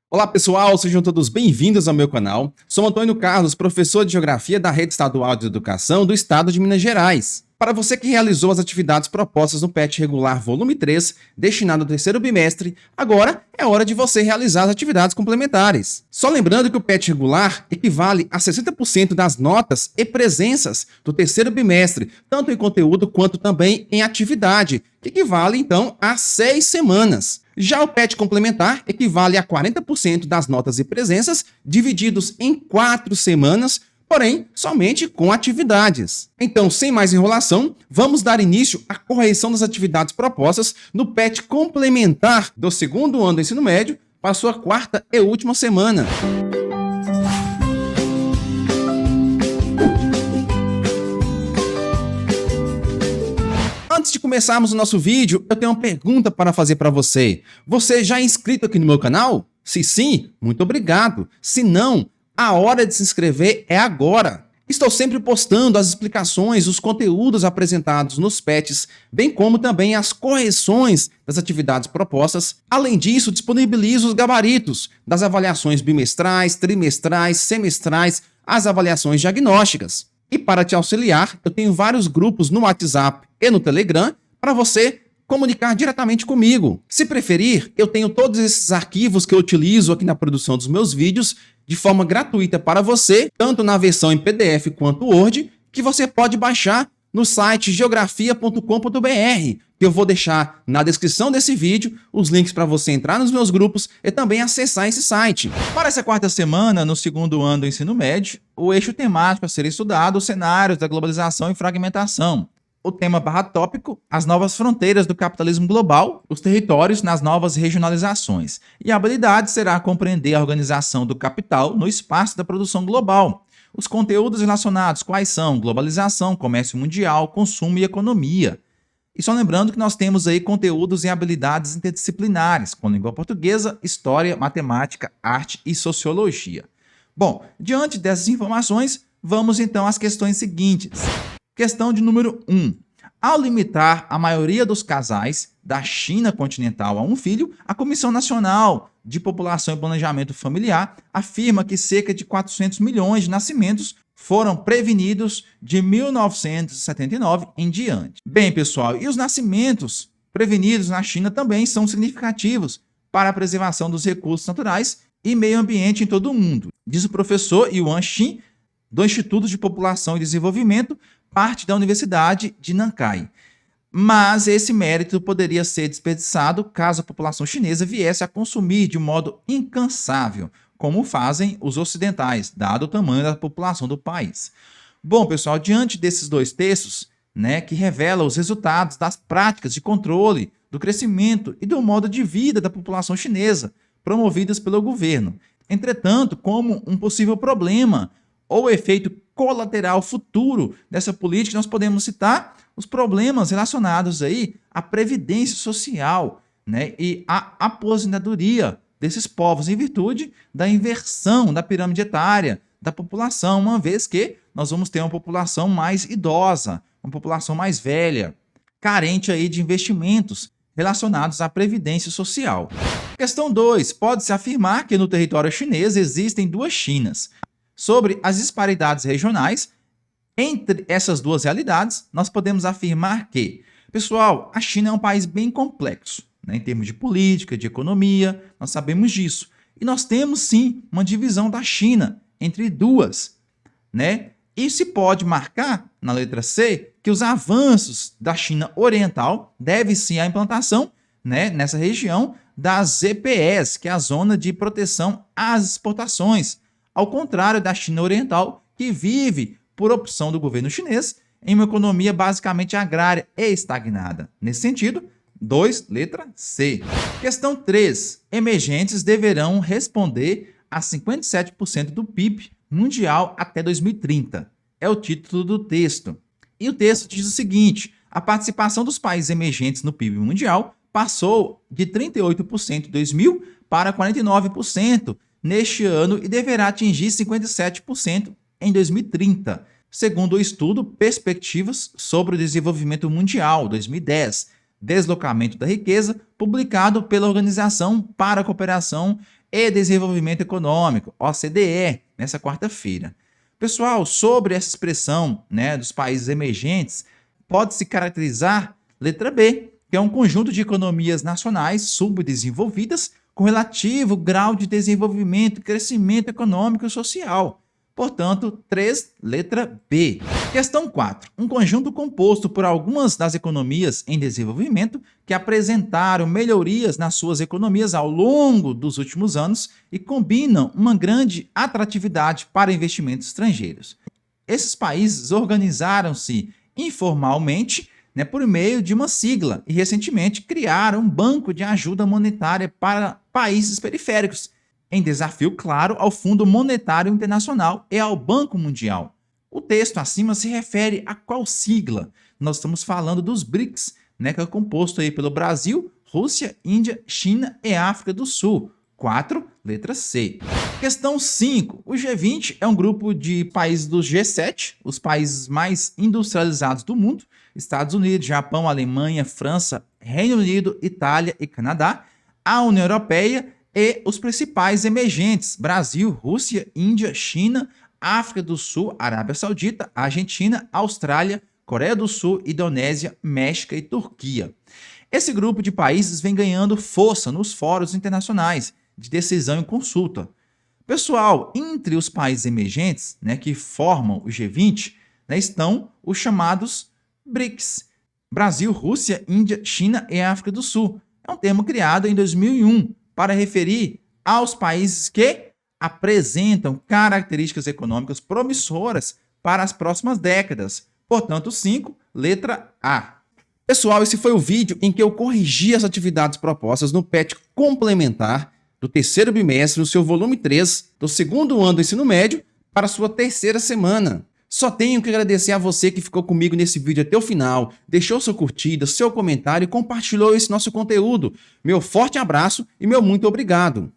Olá pessoal, sejam todos bem-vindos ao meu canal. Sou Antônio Carlos, professor de Geografia da Rede Estadual de Educação do Estado de Minas Gerais. Para você que realizou as atividades propostas no PET Regular Volume 3, destinado ao terceiro bimestre, agora é hora de você realizar as atividades complementares. Só lembrando que o PET Regular equivale a 60% das notas e presenças do terceiro bimestre, tanto em conteúdo quanto também em atividade, que equivale então a 6 semanas. Já o PET complementar equivale a 40% das notas e presenças divididos em 4 semanas, porém somente com atividades. Então, sem mais enrolação, vamos dar início à correção das atividades propostas no PET complementar do segundo ano do ensino médio para sua quarta e última semana. Antes de começarmos o nosso vídeo, eu tenho uma pergunta para fazer para você. Você já é inscrito aqui no meu canal? Se sim, muito obrigado. Se não, a hora de se inscrever é agora. Estou sempre postando as explicações, os conteúdos apresentados nos PETs, bem como também as correções das atividades propostas. Além disso, disponibilizo os gabaritos das avaliações bimestrais, trimestrais, semestrais, as avaliações diagnósticas. E para te auxiliar, eu tenho vários grupos no WhatsApp e no Telegram para você comunicar diretamente comigo. Se preferir, eu tenho todos esses arquivos que eu utilizo aqui na produção dos meus vídeos de forma gratuita para você, tanto na versão em PDF quanto Word, que você pode baixar no site geografia.com.br, que eu vou deixar na descrição desse vídeo os links para você entrar nos meus grupos e também acessar esse site. Para essa quarta semana, no segundo ano do ensino médio, o eixo temático a ser estudado, os cenários da globalização e fragmentação. O tema tópico, as novas fronteiras do capitalismo global, os territórios nas novas regionalizações. E a habilidade será compreender a organização do capital no espaço da produção global. Os conteúdos relacionados quais são globalização, comércio mundial, consumo e economia. E só lembrando que nós temos aí conteúdos e habilidades interdisciplinares, com língua portuguesa, história, matemática, arte e sociologia. Bom, diante dessas informações, vamos então às questões seguintes. Questão de número 1. Ao limitar a maioria dos casais da China continental a um filho, a Comissão Nacional de População e Planejamento Familiar afirma que cerca de 400 milhões de nascimentos foram prevenidos de 1979 em diante. Bem, pessoal, e os nascimentos prevenidos na China também são significativos para a preservação dos recursos naturais e meio ambiente em todo o mundo, diz o professor Yuan Xin, do Instituto de População e Desenvolvimento, parte da Universidade de Nankai. Mas esse mérito poderia ser desperdiçado caso a população chinesa viesse a consumir de modo incansável, como fazem os ocidentais, dado o tamanho da população do país. Bom, pessoal, diante desses dois textos, que revelam os resultados das práticas de controle do crescimento e do modo de vida da população chinesa, promovidas pelo governo. Entretanto, como um possível problema ou efeito colateral futuro dessa política, nós podemos citar os problemas relacionados aí à previdência social, e à aposentadoria desses povos em virtude da inversão da pirâmide etária da população, uma vez que nós vamos ter uma população mais idosa, uma população mais velha, carente aí de investimentos relacionados à previdência social. Questão 2. Pode-se afirmar que no território chinês existem duas Chinas. Sobre as disparidades regionais, entre essas duas realidades, nós podemos afirmar que, pessoal, a China é um país bem complexo, em termos de política, de economia, nós sabemos disso. E nós temos, sim, uma divisão da China entre duas. E se pode marcar, na letra C, que os avanços da China Oriental devem-se à implantação, nessa região, das ZPEs, que é a Zona de Proteção às Exportações, ao contrário da China Oriental, que vive, por opção do governo chinês, em uma economia basicamente agrária e estagnada. Nesse sentido, 2, letra C. Questão 3. Emergentes deverão responder a 57% do PIB mundial até 2030. É o título do texto. E o texto diz o seguinte: a participação dos países emergentes no PIB mundial passou de 38% em 2000 para 49% neste ano e deverá atingir 57% em 2030, segundo o estudo Perspectivas sobre o Desenvolvimento Mundial, 2010, Deslocamento da Riqueza, publicado pela Organização para a Cooperação e Desenvolvimento Econômico, OCDE, nessa quarta-feira. Pessoal, sobre essa expressão, né, dos países emergentes, pode-se caracterizar letra B, que é um conjunto de economias nacionais subdesenvolvidas com relativo grau de desenvolvimento e crescimento econômico e social. Portanto, 3, letra B. Questão 4. Um conjunto composto por algumas das economias em desenvolvimento que apresentaram melhorias nas suas economias ao longo dos últimos anos e combinam uma grande atratividade para investimentos estrangeiros. Esses países organizaram-se informalmente, né, por meio de uma sigla e recentemente criaram um banco de ajuda monetária para países periféricos, em desafio claro ao Fundo Monetário Internacional e ao Banco Mundial. O texto acima se refere a qual sigla? Nós estamos falando dos BRICS, né, que é composto aí pelo Brasil, Rússia, Índia, China e África do Sul. 4, letra C. Questão 5. O G20 é um grupo de países do G7, os países mais industrializados do mundo, Estados Unidos, Japão, Alemanha, França, Reino Unido, Itália e Canadá, a União Europeia e os principais emergentes, Brasil, Rússia, Índia, China, África do Sul, Arábia Saudita, Argentina, Austrália, Coreia do Sul, Indonésia, México e Turquia. Esse grupo de países vem ganhando força nos fóruns internacionais de decisão e consulta. Pessoal, entre os países emergentes, né, que formam o G20, né, estão os chamados BRICS, Brasil, Rússia, Índia, China e África do Sul. É um termo criado em 2001 para referir aos países que apresentam características econômicas promissoras para as próximas décadas. Portanto, 5, letra A. Pessoal, esse foi o vídeo em que eu corrigi as atividades propostas no PET complementar do terceiro bimestre, no seu volume 3, do segundo ano do ensino médio, para a sua terceira semana. Só tenho que agradecer a você que ficou comigo nesse vídeo até o final, deixou sua curtida, seu comentário e compartilhou esse nosso conteúdo. Meu forte abraço e meu muito obrigado.